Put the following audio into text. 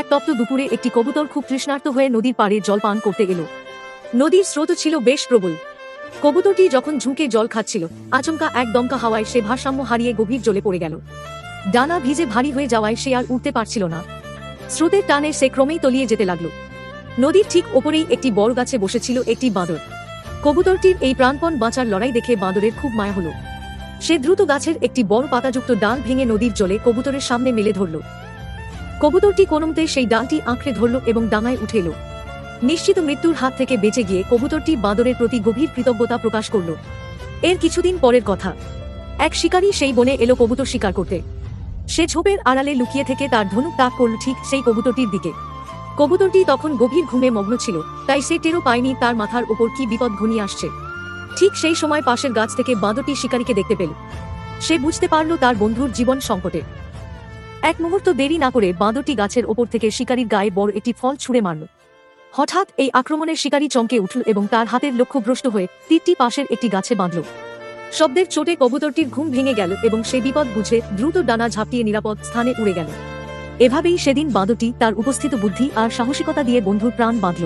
এক তপ্ত দুপুরে একটি কবুতর খুব তৃষ্ণার্ত হয়ে নদীর পাড়ে জল পান করতে এলো। নদীর স্রোত ছিল বেশ প্রবল। কবুতরটি যখন ঝুঁকে জল খাচ্ছিল, আচমকা এক দমকা হাওয়ায় সে ভারসাম্য হারিয়ে গভীর জলে পড়ে গেল। ডানা ভিজে ভারী হয়ে যাওয়ায় সে আর উঠতে পারছিল না। স্রোতের টানে সে ক্রমেই তলিয়ে যেতে লাগল। নদীর ঠিক ওপরেই একটি বড় গাছে বসেছিল একটি বাঁদর। কবুতরটির এই প্রাণপণ বাঁচার লড়াই দেখে বাঁদরের খুব মায়া হলো। সে দ্রুত গাছের একটি বড় পাতাযুক্ত ডাল ভেঙে নদীর জলে কবুতরের সামনে মেলে ধরল। কবুতরটি কোনোমতে সেই ডালটি আঁকড়ে ধরল এবং ডাঙায় উঠে এলো। নিশ্চিত মৃত্যুর হাত থেকে বেঁচে গিয়ে কবুতরটি বাঁদরের প্রতি গভীর কৃতজ্ঞতা প্রকাশ করল। এর কিছুদিন পরের কথা, এক শিকারী সেই বনে এলো কবুতর শিকার করতে। সে ঝোপের আড়ালে লুকিয়ে থেকে তার ধনুক তাক করল ঠিক সেই কবুতরটির দিকে। কবুতরটি তখন গভীর ঘুমে মগ্ন ছিল, তাই সে টেরও পায়নি তার মাথার ওপর কি বিপদ ঘনিয়ে আসছে। ঠিক সেই সময় পাশের গাছ থেকে বাঁদরটি শিকারীকে দেখতে পেল। সে বুঝতে পারল তার বন্ধুর জীবন সংকটে। এক মুহূর্ত দেরি না করে বাঁদরটি গাছের ওপর থেকে শিকারীর গায়ে বড় একটি ফল ছুঁড়ে মারল। হঠাৎ এই আক্রমণে শিকারী চমকে উঠল এবং তার হাতের লক্ষ্যভ্রষ্ট হয়ে তীরটি পাশের একটি গাছে বাঁধল। শব্দের চোটে কবুতরটির ঘুম ভেঙে গেল এবং সে বিপদ বুঝে দ্রুত ডানা ঝাঁপিয়ে নিরাপদ স্থানে উড়ে গেল। এভাবেই সেদিন বাঁদরটি তার উপস্থিত বুদ্ধি আর সাহসিকতা দিয়ে বন্ধুর প্রাণ বাঁধল।